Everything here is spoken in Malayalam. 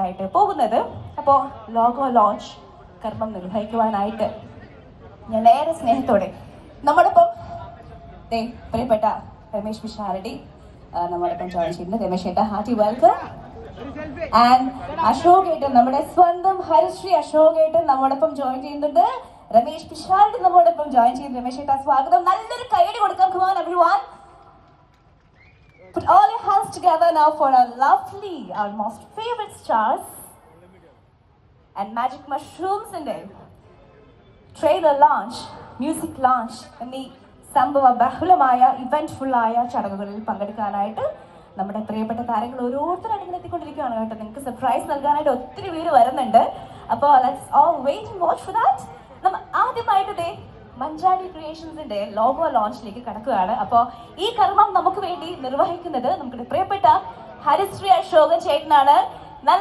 നടക്കാനായിട്ട് പോകുന്നത്. അപ്പോൾ ലോഗോ ലോഞ്ച് കർമ്മം നിർവഹിക്കുവാനായിട്ട് ഞാൻ ഏറെ സ്നേഹത്തോടെ നമ്മളിപ്പം പ്രിയപ്പെട്ട രമേശ് പിഷാരടി നമ്മളിപ്പം ജോയിൻ ചെയ്യുന്നത്. രമേശ് ഏട്ടാ, ഹാർട്ടി വെൽക്കം. ആൻഡ് അശോക് ഏട്ടൻ, നമ്മുടെ സ്വന്തം ഹരിശ്രീ അശോക് ഏട്ടൻ നമ്മോടൊപ്പം ജോയിൻ ചെയ്യുന്നുണ്ട്. രമേശ് പിഷാരടി നമ്മോടൊപ്പം ജോയിൻ ചെയ്യുന്നു. രമേശ് ഏട്ടാ, സ്വാഗതം. നല്ലൊരു കൈയടി കൊടുക്കാം. Come on everyone. Put all your hands together now for our lovely, our most favorite stars and Magic Mushrooms in there. Trailer launch, music launch എന്നീ സംഭവ ബഹുലമായ ഇവന്റ്ഫുള്ളായ ചടങ്ങുകളിൽ പങ്കെടുക്കാനായിട്ട് നമ്മുടെ പ്രിയപ്പെട്ട താരങ്ങൾ ഓരോരുത്തരായിട്ട് ഇങ്ങനെ എത്തിക്കൊണ്ടിരിക്കുകയാണ് കേട്ടോ. നിങ്ങൾക്ക് സർപ്രൈസ് നൽകാനായിട്ട് ഒത്തിരി പേര് വരുന്നുണ്ട്. അപ്പോൾ let's all wait and watch for that. നമ്മൾ ആദ്യമായിട്ട് മഞ്ചാടി ക്രിയേഷൻസിന്റെ ലോഗോ ലോഞ്ചിലേക്ക് കടക്കുകയാണ്. അപ്പോൾ ഈ കർമ്മം നമുക്ക് വേണ്ടി നിർവഹിക്കുന്നത് നമ്മുടെ പ്രിയപ്പെട്ട ഹരിശ്രീ അശോകൻ ചേട്ടനാണ്. നല്ല